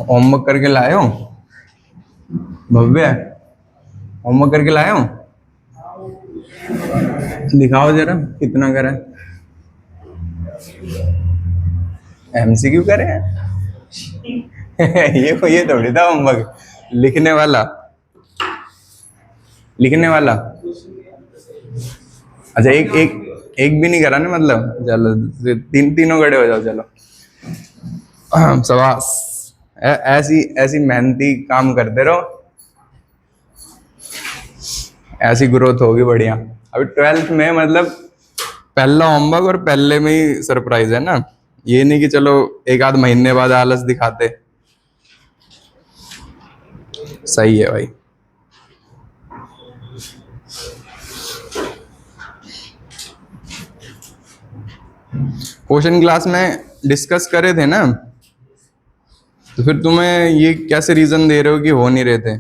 Homework करके लाए हो भव्य? होमवर्क करके लाए हो? दिखाओ जरा कितना करा है। एमसीक्यू करे हैं? ये थोड़ी था होमवर्क। लिखने वाला अच्छा, एक भी नहीं करा ना, मतलब चलो तीनों खड़े हो जाओ। चलो शाबाश, ऐसी मेहनती काम करते रहो, ऐसी ग्रोथ होगी बढ़िया। अभी 12th में मतलब पहला होमवर्क और पहले में ही सरप्राइज है ना, ये नहीं कि चलो एक आध महीने बाद आलस दिखाते। सही है भाई। क्वेश्चन क्लास में डिस्कस करे थे ना, तो फिर तुम्हें ये कैसे रीजन दे रहे हो कि हो नहीं रहे थे?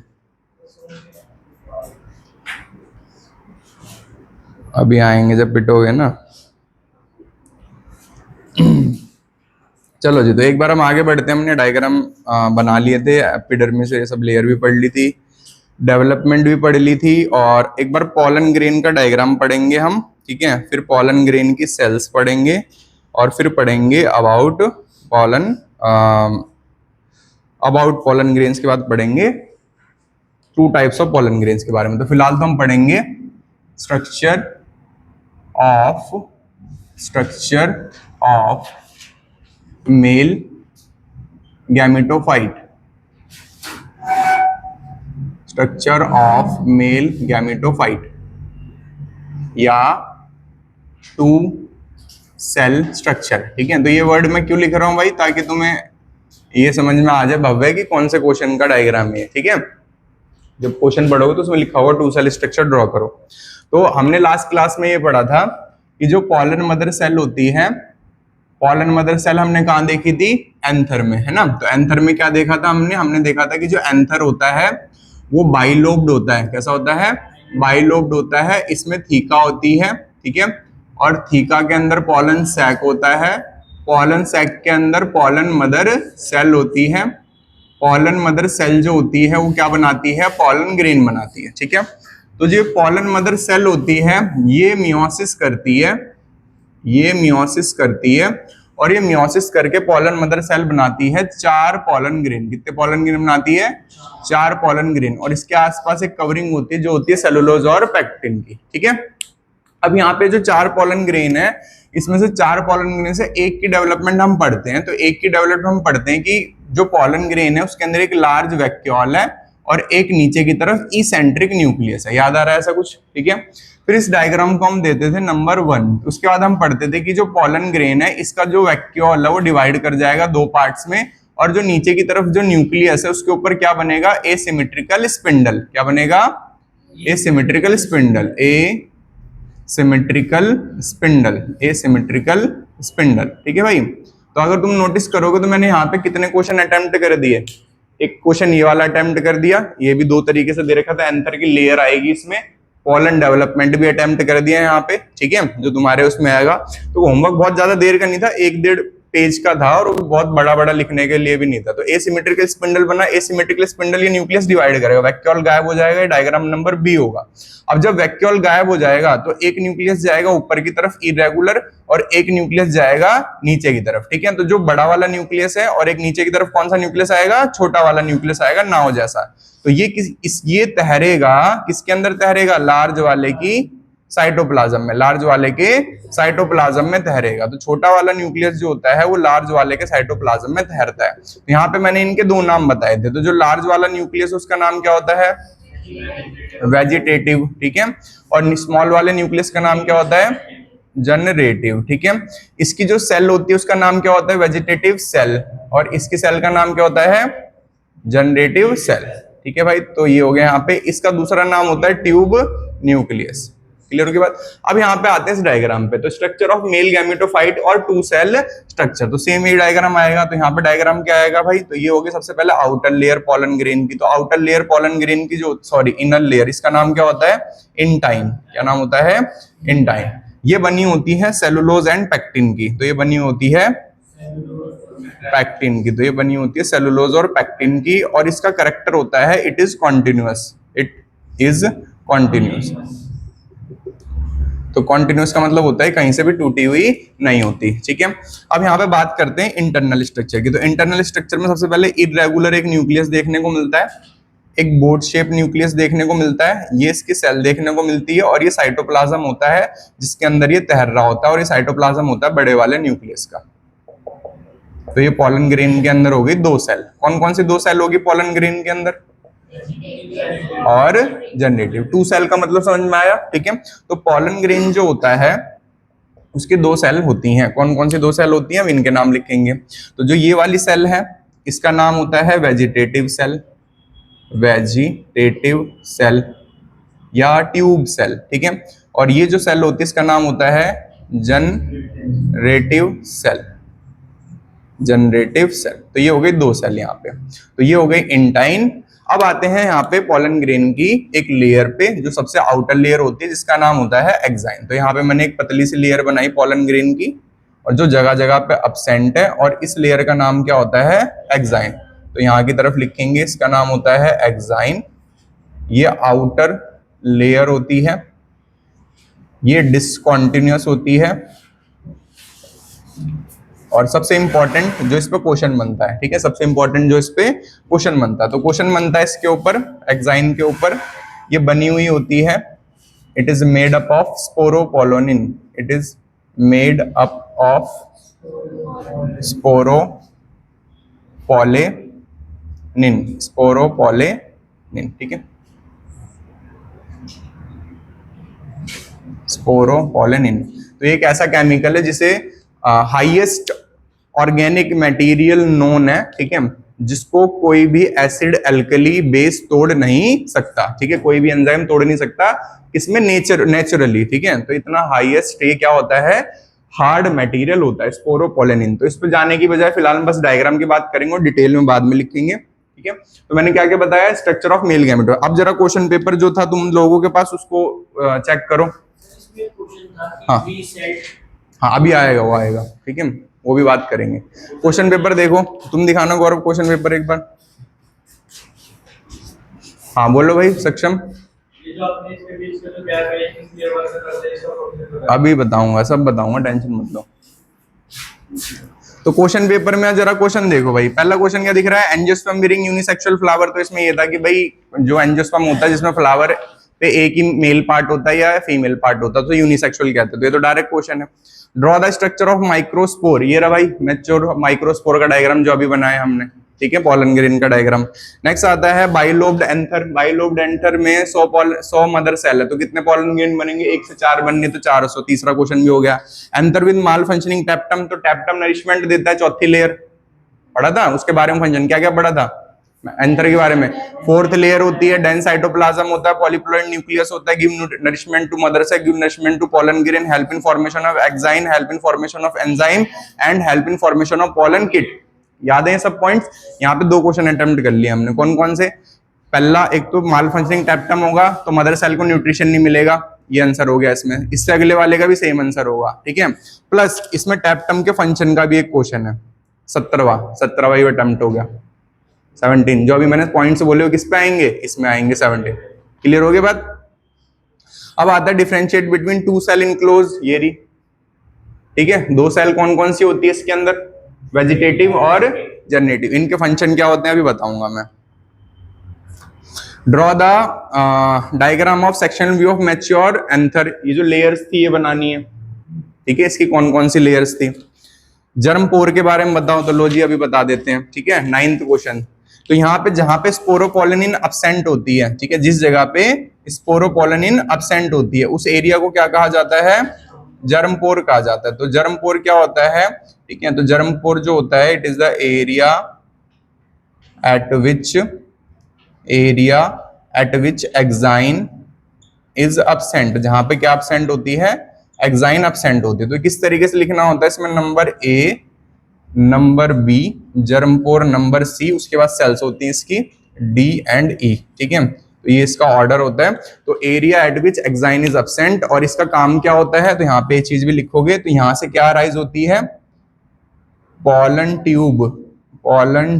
अभी आएंगे जब पिटोगे ना। चलो जी, तो एक बार हम आगे बढ़ते हैं। हमने डायग्राम बना लिए थे, एपिडर्मिस ये सब लेयर भी पढ़ ली थी, डेवलपमेंट भी पढ़ ली थी, और एक बार पॉलन ग्रेन का डायग्राम पढ़ेंगे हम, ठीक है। फिर पॉलन ग्रेन की सेल्स पढ़ेंगे, और फिर पढ़ेंगे अबाउट पॉलन ग्रेन्स के बाद पढ़ेंगे 2 टाइप्स ऑफ पॉलन ग्रेन्स के बारे में। तो फिलहाल तो हम पढ़ेंगे structure of male gametophyte, structure of male gametophyte या 2 सेल स्ट्रक्चर, ठीक है। तो ये वर्ड मैं क्यों लिख रहा हूं भाई, ताकि तुम्हें ये समझ में आ जाए भव्य कि कौन से क्वेश्चन का डायग्राम है, ठीक है। जब क्वेश्चन पढ़ोगे तो उसमें लिखा होगा 2 सेल स्ट्रक्चर ड्रॉ करो। तो हमने लास्ट क्लास में ये पढ़ा था कि जो पॉलन मदर सेल होती है, पॉलन मदर सेल हमने कहाँ देखी थी? एंथर में, है ना। तो एंथर में क्या देखा था हमने देखा था कि जो एंथर होता है वो बाइलोब्ड होता है। कैसा होता है? बाइलोब्ड होता है। इसमें थीका होती है, ठीक है, और थीका के अंदर पॉलन सैक होता है। पॉलन सैक के अंदर पॉलन मदर सेल होती है। पॉलन मदर सेल जो होती है वो क्या बनाती है? पॉलन ग्रेन बनाती है, ठीक है। तो जो पॉलन मदर सेल होती है ये मियोसिस करती है, और ये मियोसिस करके पॉलन मदर सेल बनाती है 4 पॉलन ग्रेन। कितने पॉलन ग्रेन बनाती है? 4 पॉलन ग्रेन। और इसके आसपास एक कवरिंग होती है जो होती है सेलुलोज और पेक्टिन की, ठीक है। अब यहाँ पे जो 4 पॉलन ग्रेन है, इसमें से 4 पॉलन ग्रेन से एक की डेवलपमेंट हम पढ़ते हैं। तो एक की डेवलपमेंट हम पढ़ते हैं कि जो पॉलन ग्रेन है उसके अंदर एक लार्ज वैक्यूल है और एक नीचे की तरफ इसेंट्रिक न्यूक्लियस है। याद आ रहा है ऐसा कुछ, ठीक है। फिर इस डायग्राम को हम देते थे नंबर 1। उसके बाद हम पढ़ते थे कि जो पॉलन ग्रेन है इसका जो वैक्यूल है वो डिवाइड कर जाएगा 2 पार्ट्स में, और जो नीचे की तरफ जो न्यूक्लियस है उसके ऊपर क्या बनेगा? Asymmetrical spindle. क्या बनेगा? एसिमेट्रिकल स्पिंडल, एसिमेट्रिकल स्पिंडल, ठीक है भाई। तो अगर तुम नोटिस करोगे तो मैंने यहाँ पे कितने क्वेश्चन अटेम्प्ट कर दिए? एक क्वेश्चन ये वाला अटेम्प्ट कर दिया, ये भी 2 तरीके से दे रखा था। एंथर की लेयर आएगी इसमें, पॉलन डेवलपमेंट भी अटेम्प्ट कर दिया है यहाँ पे, ठीक है, जो तुम्हारे उसमें आएगा। तो होमवर्क बहुत ज्यादा देर का नहीं था, 1-1.5 पेज का था, और वो बहुत बड़ा लिखने के लिए भी नहीं था। तो एसिमेट्रिकल स्पिंडल बना। एसिमेट्रिकल स्पिंडल ये न्यूक्लियस डिवाइड करेगा, वैक्यूल गायब हो जाएगा, डायग्राम नंबर बी होगा। अब जब वैक्यूल गायब हो जाएगा तो एक न्यूक्लियस जाएगा ऊपर की तरफ इरेगुलर, और एक न्यूक्लियस जाएगा नीचे की तरफ, ठीक है। तो जो बड़ा वाला न्यूक्लियस है और एक नीचे की तरफ कौन सा न्यूक्लियस आएगा? छोटा वाला न्यूक्लियस आएगा, नाव जैसा। तो ये तैरेगा किसके अंदर? तैरेगा लार्ज वाले की साइटोप्लाज्म में, लार्ज वाले के साइटोप्लाज्म में तैरेगा। तो छोटा वाला न्यूक्लियस जो होता है वो लार्ज वाले के साइटोप्लाज्म में तैरता है। तो यहाँ पे मैंने इनके 2 नाम बताए थे। तो जो लार्ज वाला न्यूक्लियस उसका नाम क्या होता है? वेजिटेटिव, ठीक है। और स्मॉल वाले न्यूक्लियस का नाम क्या होता है? जनरेटिव, ठीक है। इसकी जो सेल होती है उसका नाम क्या होता है? Vegetative cell. और इसकी सेल का नाम क्या होता है? जनरेटिव सेल, ठीक है भाई। तो ये हो गया यहाँ पे। इसका दूसरा नाम होता है ट्यूब न्यूक्लियस। क्लियर हो गई बात? अब यहाँ पे आते हैं इस डायग्राम पे। तो स्ट्रक्चर ऑफ मेल गैमेटोफाइट और 2 सेल स्ट्रक्चर, तो सेम ही डायग्राम आएगा। तो यहाँ पे डायग्राम क्या आएगा भाई? तो ये होगी सबसे पहले आउटर लेयर पॉलन ग्रेन की। तो आउटर लेयर पॉलन ग्रेन की जो इनर लेयर, इसका नाम क्या होता है? इंटाइन। क्या नाम होता है? इंटाइन। ये बनी होती है सेलुलोज एंड पैक्टिन की, तो ये बनी होती है पैक्टिन की, तो ये बनी होती है सेलुलोज और पैक्टिन की, और इसका करेक्टर होता है it is continuous, it is continuous. तो कॉन्टिन्यूअस का मतलब होता है कहीं से भी टूटी हुई नहीं होती, ठीक है। अब यहाँ पे बात करते हैं इंटरनल स्ट्रक्चर की। तो इंटरनल स्ट्रक्चर में सबसे पहले इरेगुलर एक न्यूक्लियस देखने को मिलता है, एक बोर्ड शेप न्यूक्लियस देखने को मिलता है, ये इसकी सेल देखने को मिलती है, और ये साइटोप्लाज्म होता है जिसके अंदर ये तैर रहा होता है, और ये साइटोप्लाज्म होता है बड़े वाले न्यूक्लियस का। तो ये पॉलन ग्रेन के अंदर होगी 2 सेल। कौन कौन सी 2 सेल होगी पॉलन ग्रेन के अंदर? और जनरेटिव। 2 सेल का मतलब समझ में आया, ठीक है। तो पॉलन ग्रेन जो होता है उसकी 2 सेल होती हैं। कौन कौन सी 2 सेल होती हैं, अब इनके नाम लिखेंगे। तो जो ये वाली सेल है इसका नाम होता है वेजिटेटिव सेल, वेजिटेटिव सेल या ट्यूब सेल, ठीक है। और ये जो सेल होती है इसका नाम होता है जनरेटिव सेल, जनरेटिव सेल। तो ये हो गई 2 सेल यहाँ पे, तो ये हो गई इंटाइन। अब आते हैं यहाँ पे पॉलन ग्रेन की एक लेयर पे, जो सबसे आउटर लेयर होती है जिसका नाम होता है एक्साइन। तो यहाँ पे मैंने एक पतली सी लेयर बनाई पॉलन ग्रेन की, और जो जगह जगह पे अपसेंट है, और इस लेयर का नाम क्या होता है? एक्साइन। तो यहाँ की तरफ लिखेंगे इसका नाम होता है एक्साइन। ये आउटर लेयर होती है, ये डिसकॉन्टिन्यूअस होती है, और सबसे इंपॉर्टेंट जो इस पे क्वेश्चन बनता है, ठीक है, सबसे इंपॉर्टेंट जो इस पे क्वेश्चन बनता है, तो क्वेश्चन बनता है इसके ऊपर, एक्साइन के ऊपर। ये बनी हुई होती है, it is made up of sporopollenin, it is made up of sporopollenin, sporopollenin, ठीक है, स्पोरोपोलेनिन। तो ये एक ऐसा केमिकल है जिसे हाईएस्ट ऑर्गेनिक मटेरियल नोन है, ठीक है, जिसको कोई भी एसिड एल्कली बेस तोड़ नहीं सकता, ठीक है, कोई भी एंजाइम तोड़ नहीं सकता, किसमें? नेचुरली, ठीक है। तो इतना हाईएस्ट ये क्या होता है? हार्ड मटेरियल होता है स्पोरोपोलेनिन। तो इस पे जाने की बजाय फिलहाल हम बस डायग्राम की बात करेंगे और डिटेल में बाद में लिखेंगे, ठीक है। तो मैंने क्या क्या बताया? Structure of male gametophyte. अब जरा क्वेश्चन पेपर जो था तुम लोगों के पास उसको चेक करो। हाँ हाँ, अभी आएगा, वो आएगा, ठीक है, वो भी बात करेंगे। क्वेश्चन पेपर देखो, तुम दिखाना गौरव क्वेश्चन पेपर एक बार। हाँ बोलो भाई सक्षम। अभी बताऊंगा, सब बताऊंगा, टेंशन मत लो। तो क्वेश्चन पेपर में जरा क्वेश्चन देखो भाई। पहला क्वेश्चन क्या दिख रहा है? Angiosperm bearing unisexual flower. तो इसमें ये था कि भाई जो एंजियोस्पर्म होता है जिसमें फ्लावर पे एक ही मेल पार्ट होता है या फीमेल पार्ट होता है तो यूनिसेक्सुअल कहते हैं। तो ये तो डायरेक्ट क्वेश्चन है। Draw the structure of microspore. ये रहा भाई मैच्योर माइक्रोस्पोर का डायग्राम जो अभी बनाया हमने, ठीक है, पॉलन ग्रेन का डायग्राम। नेक्स्ट आता है बाइलोब्ड एंथर। बाइलोब्ड एंथर में 100 मदर सेल है, तो कितने पॉलन ग्रेन बनेंगे? 1 से 4 बनने, तो 400। तीसरा क्वेश्चन भी हो गया। Anther with mall functioning tapetum. तो टैप्टम नरिशमेंट देता है, चौथी लेयर पढ़ा था, उसके बारे में फंक्शन क्या क्या पढ़ा था एंथर के बारे में। 4th लेयर होती है, डेंस साइटोप्लाज्म होता है, पॉलीप्लॉइड न्यूक्लियस होता है, give nourishment to mother cell, give nourishment to pollen grain, help in formation of exine, help in formation of enzyme and help in formation of pollen kit. याद है सब points? यहाँ पे 2 question attempt कर लिए हमने। कौन कौन से? पहला, एक तो माल फंक्शनिंग टैप्टम होगा तो मदर सेल को न्यूट्रिशन नहीं मिलेगा, ये आंसर हो गया इसमें। इससे अगले वाले का भी सेम आंसर होगा, ठीक है। प्लस इसमें टैप्टम के फंक्शन का भी एक क्वेश्चन है, 17वां अटेम्प्ट हो गया। 17 जो अभी मैंने पॉइंट्स बोले वो किस पे आएंगे? इसमें आएंगे 17। क्लियर हो गया बात? अब आता है डिफरेंशिएट बिटवीन 2 सेल इनक्लोज। ये रही, ठीक है। 2 सेल कौन कौन सी होती है इसके अंदर? वेजिटेटिव और जनरेटिव। इनके फंक्शन क्या होते हैं अभी बताऊंगा मैं। Draw the diagram of sectional view of mature anther. ये जो लेयर्स थी ये बनानी है, ठीक है। इसकी कौन कौन सी लेयर्स थी? जर्म पोर के बारे में बताओ तो लो जी अभी बता देते हैं, ठीक है। 9th question. तो यहाँ पे जहां पे स्पोरोपोलेनिन अब्सेंट होती है, ठीक है, जिस जगह पे स्पोरोपोलेनिन अब्सेंट होती है उस एरिया को क्या कहा जाता है? जर्म पोर कहा जाता है। तो जर्म पोर क्या होता है? ठीक है, तो जर्म पोर जो होता है it is the area at which exine is absent. जहां पे क्या अब्सेंट होती है? एक्साइन अब्सेंट होती है। तो किस तरीके से लिखना होता है इसमें? Number A, number B, germ pore number C, उसके बाद सेल्स होती हैं इसकी डी एंड ई, ठीक है। तो ये इसका ऑर्डर होता है। तो area at which exine is absent, और इसका काम क्या होता है, तो यहाँ पे ये चीज भी लिखोगे। तो यहां से क्या अराइज होती है, pollen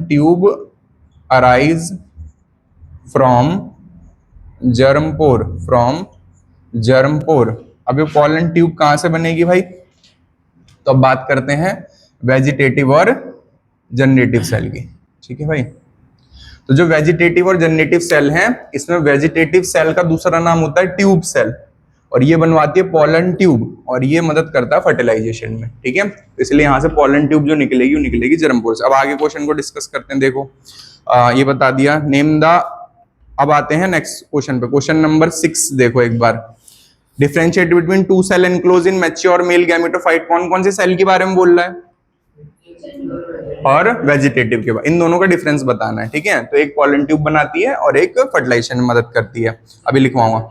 tube arise from germ pore। अब ये pollen tube कहां से बनेगी भाई, तो अब बात करते हैं वेजिटेटिव और जनरेटिव सेल की। ठीक है भाई, तो जो वेजिटेटिव और जनरेटिव सेल हैं, इसमें वेजिटेटिव सेल का दूसरा नाम होता है ट्यूब सेल, और ये बनवाती है पॉलन ट्यूब, और ये मदद करता है फर्टिलाइजेशन में। ठीक है, इसलिए यहां से पॉलन ट्यूब जो निकलेगी वो निकलेगी जर्म पोर से। अब आगे क्वेश्चन को डिस्कस करते हैं। देखो ये बता दिया, नेम द। अब आते हैं नेक्स्ट क्वेश्चन पे, क्वेश्चन नंबर 6 देखो एक बार। Differentiate between two cell enclose in mature male gametophyte. कौन कौन से सेल के बारे में बोल रहा है, और वेजिटेटिव के बाद, इन दोनों का डिफरेंस बताना है। ठीक है, तो एक पॉलन ट्यूब बनाती है और एक फर्टिलाइजेशन में मदद करती है। अभी लिखवाऊंगा,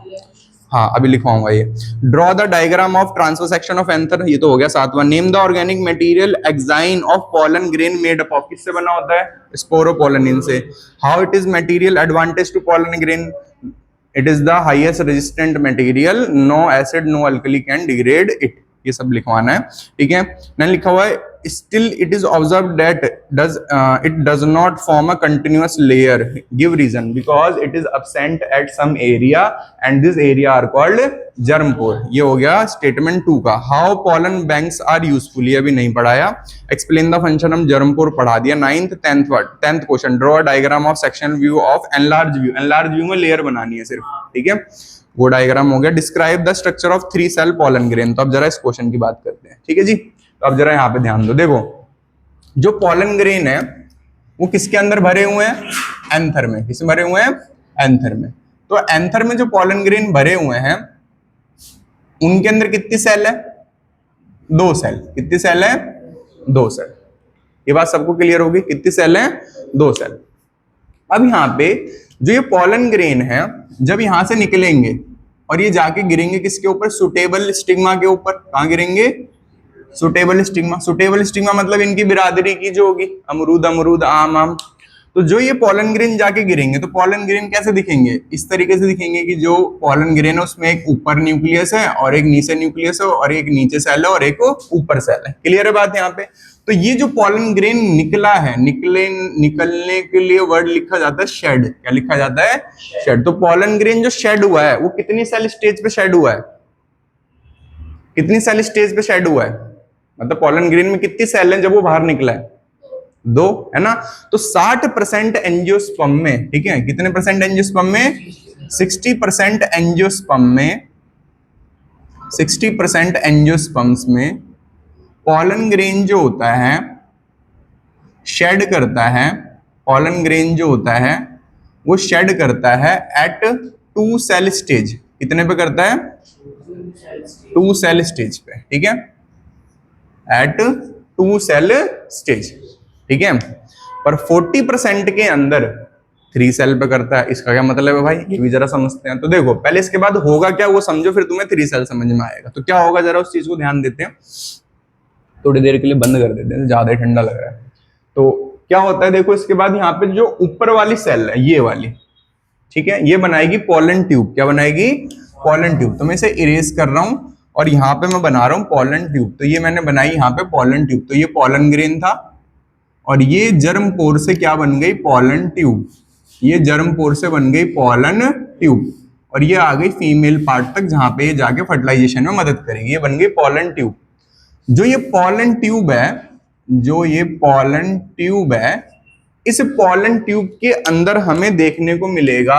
हाँ अभी लिखवाऊंगा ये। Draw the diagram of transfer section of anther, ये तो हो गया 7वां। Name the organic material exine of pollen grain made up of, किससे बना होता है, स्पोरोपोलेनिन से। How it is material advantage to pollen grain, it is the highest resistant material, no acid no alkali can degrade it. ये सब लिखवाना है। ठीक है, मैंने लिखा हुआ है still it is observed that it does not form a continuous layer, give reason, because it is absent at some area and this area are called germ pore। ये हो गया स्टेटमेंट 2 का। how pollen banks are useful, ये अभी नहीं पढ़ाया। explain the function of germ pore पढ़ा दिया। 9th 10th question, draw a diagram of sectional view of enlarged view। enlarged view में लेयर बनानी है सिर्फ। ठीक है, वो डायग्राम हो गया। Describe the structure of 3 cell pollen grain. तो अब जरा इस क्वेश्चन की बात करते हैं। ठीक है जी, तो अब जरा यहाँ पे ध्यान दो। देखो जो पॉलन ग्रेन है वो किसके अंदर भरे हुए हैं, एंथर में। किसमें भरे हुए हैं, एंथर में। तो एंथर में जो पॉलन ग्रेन भरे हुए हैं उनके अंदर कितनी सेल है, 2 सेल। कितनी सेल है, 2 सेल। ये बात सबको क्लियर होगी, कितनी सेल है, 2 सेल। अब यहाँ पे जो ये पॉलन ग्रेन है, जब यहां से निकलेंगे और ये जाके गिरेंगे किसके ऊपर, सुटेबल स्टिग्मा के ऊपर। कहां गिरेंगे, सुटेबल स्टिग्मा। सुटेबल स्टिग्मा मतलब इनकी बिरादरी की जो होगी, अमरूद अमरूद आम आम। तो जो ये पॉलन ग्रेन जाके गिरेंगे तो पॉलन ग्रेन कैसे दिखेंगे, इस तरीके से दिखेंगे कि जो पॉलन ग्रेन है उसमें एक ऊपर न्यूक्लियस है और एक नीचे न्यूक्लियस है और एक नीचे सेल है और एक ऊपर सेल है। क्लियर है बात यहाँ पे। तो ये जो पॉलन ग्रेन निकला है, निकलने के लिए वर्ड लिखा जाता है शेड। क्या लिखा जाता है, शेड। तो पॉलन ग्रेन जो शेड हुआ है वो कितनी सेल स्टेज पे शेड हुआ है, कितनी सेल स्टेज पे शेड हुआ है, मतलब पॉलन ग्रेन में कितनी सेल है जब वो बाहर निकला है, 2 है ना। तो 60% एंजियोस्पर्म में, ठीक है, कितने परसेंट एंजियोस्पर्म में, 60% एंजियोस्पर्म में, 60% एंजियोस्पर्म्स में पॉलन ग्रेन जो होता है शेड करता है। पॉलन ग्रेन जो होता है वो शेड करता है एट 2 सेल स्टेज। कितने पे करता है, 2 सेल स्टेज पे। ठीक है, एट 2 सेल स्टेज। ठीक है, पर 40% के अंदर 3 सेल पे करता है। इसका क्या मतलब है भाई, ये भी जरा समझते हैं। तो देखो पहले इसके बाद होगा क्या वो समझो, फिर तुम्हें 3 सेल समझ में आएगा। तो क्या होगा जरा उस चीज को ध्यान देते हैं। थोड़ी देर के लिए बंद कर देते हैं, ज्यादा ठंडा लग रहा है। तो क्या होता है देखो, इसके बाद यहाँ पे जो ऊपर वाली सेल है ये वाली, ठीक है, ये बनाएगी पॉलन ट्यूब। क्या बनाएगी, पॉलन ट्यूब। तो मैं इसे इरेज कर रहा हूं और यहाँ पे मैं बना रहा हूं पॉलन ट्यूब। तो ये मैंने बनाई यहाँ पे पॉलन ट्यूब। तो ये पॉलन ग्रेन था और ये जर्म पोर से क्या बन गई, पॉलन ट्यूब। ये जर्म पोर से बन गई पॉलन ट्यूब और ये आ गई फीमेल पार्ट तक जहां पे ये जाके फर्टिलाइजेशन में मदद करेगी। ये बन गई पॉलन ट्यूब। जो ये पॉलन ट्यूब है, जो ये पॉलन ट्यूब है, इस पॉलन ट्यूब के अंदर हमें देखने को मिलेगा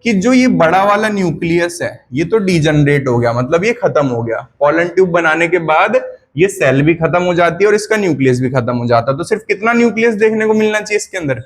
कि जो ये बड़ा वाला न्यूक्लियस है ये तो डीजनरेट हो गया, मतलब ये खत्म हो गया। पॉलन ट्यूब बनाने के बाद ये सेल भी खत्म हो जाती है और इसका न्यूक्लियस भी खत्म हो जाता है। तो सिर्फ कितना न्यूक्लियस देखने को मिलना चाहिए इसके अंदर,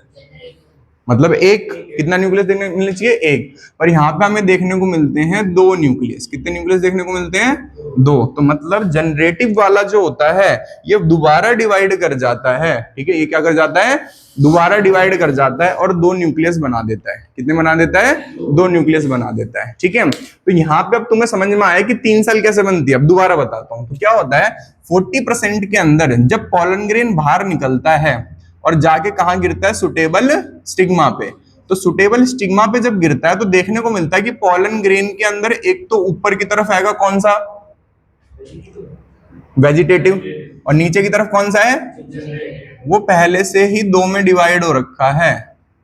मतलब एक। कितना न्यूक्लियस देखने को मिलना चाहिए, एक। पर यहाँ पे हमें देखने को मिलते हैं 2 न्यूक्लियस। कितने न्यूक्लियस देखने को मिलते हैं, 2। तो मतलब जनरेटिव वाला जो होता है ये दोबारा डिवाइड कर जाता है। ठीक है, ये क्या कर जाता है, दोबारा डिवाइड कर जाता है और 2 न्यूक्लियस बना देता है। कितने बना देता है, 2 न्यूक्लियस बना देता है। ठीक है, तो यहाँ पे अब तुम्हें समझ में आया कि 3 सेल कैसे बनती है। अब दोबारा बताता हूँ। तो क्या होता है, 40% के अंदर जब पॉलन ग्रेन बाहर निकलता है और जाके कहां गिरता है, सुटेबल स्टिग्मा पे, तो सुटेबल स्टिग्मा पे जब गिरता है तो देखने को मिलता है कि पॉलन ग्रेन के अंदर एक तो ऊपर की तरफ आएगा कौन सा, वेजिटेटिव, और नीचे की तरफ कौन सा है, वो पहले से ही दो में डिवाइड हो रखा है,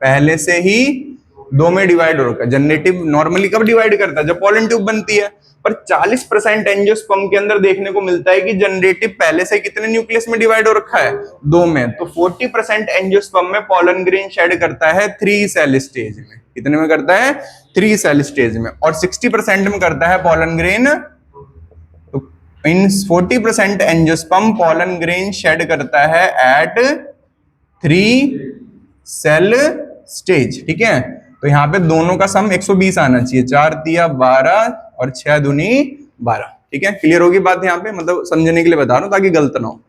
पहले से ही दो में डिवाइड हो रखा है। जनरेटिव नॉर्मली कब डिवाइड करता है, जब पॉलन ट्यूब बनती है, पर 40% एंजियोस्पर्म के अंदर देखने को मिलता है कि जनरेटिव पहले से कितने न्यूक्लियस में डिवाइड हो रखा है, दो में। तो 40% एंजियोस्पर्म में पॉलन ग्रेन शेड करता है 3 सेल स्टेज में। कितने में करता है, 3 सेल स्टेज में। और 60% में करता है पॉलन ग्रेन, तो इन 40% एंजियोस्पर्म पॉलन ग्रेन शेड करता है एट 3 सेल स्टेज। ठीक है, तो यहाँ पे दोनों का सम 120 आना चाहिए, 4 तिया 12 और 6 दूनी 12। ठीक है, क्लियर होगी बात यहाँ पे, मतलब समझने के लिए बता रहा हूँ ताकि गलत ना हो।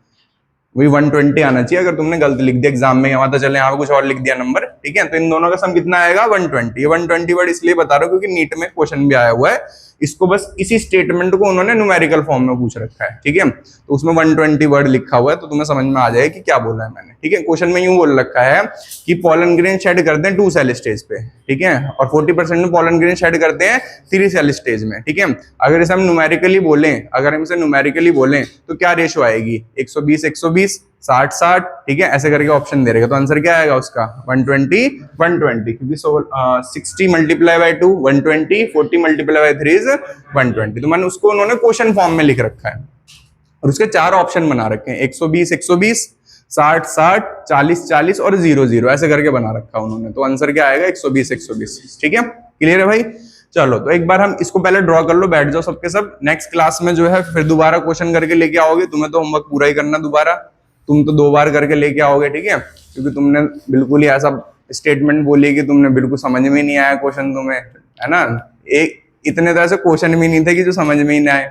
वही 120 आना चाहिए, अगर तुमने गलत लिख दिया एग्जाम में, यहाँ तो चले यहाँ पे कुछ और लिख दिया नंबर। ठीक है, तो इन दोनों का सम कितना आएगा, 120। ये 120 वर्ड इसलिए बता रहा हूँ क्योंकि नीट में क्वेश्चन भी आया हुआ है, इसको बस इसी स्टेटमेंट को उन्होंने न्यूमेरिकल फॉर्म में पूछ रखा है। ठीक है, तो उसमें 120 वर्ड लिखा हुआ है, तो तुम्हें समझ में आ जाएगा कि क्या बोला है मैंने। ठीक है, क्वेश्चन में यूं बोल रखा है कि पॉलन ग्रेन शेड करते हैं 2 सेल स्टेज पे, ठीक है, और 40% में पॉलन ग्रेन शेड करते हैं 3 सेल स्टेज में। ठीक है, अगर इसे हम न्यूमेरिकली बोलें, अगर हम इसे न्यूमेरिकली बोलें तो क्या रेशो आएगी, 120 120 60 60। ठीक है, ऐसे करके ऑप्शन दे रहेगा, तो आंसर क्या आएगा उसका, 120 120, क्योंकि 60 multiply by 2 120, 40 multiply by 3 is 120। तो मैंने उसको उन्होंने क्वेश्चन फॉर्म में लिख रखा है, और उसके 4 ऑप्शन बना रखे हैं, 120 120 60 60 40 40 और 0 0, ऐसे करके बना रखा है उन्होंने। तो आंसर क्या आएगा, 120 120। ठीक है, क्लियर है भाई। चलो, तो एक बार हम इसको पहले ड्रॉ कर लो, बैठ जाओ सबके सब। नेक्स्ट क्लास में जो है फिर दोबारा क्वेश्चन करके लेके आओगे, तुम्हें तो होमवर्क पूरा ही करना दोबारा, तुम तो 2 बार करके लेके आओगे। ठीक है, क्योंकि तुमने बिल्कुल ही ऐसा स्टेटमेंट बोली कि तुमने बिल्कुल समझ में नहीं आया क्वेश्चन तुम्हें, है ना। एक इतने तरह से क्वेश्चन भी नहीं थे कि जो समझ में ही ना आए,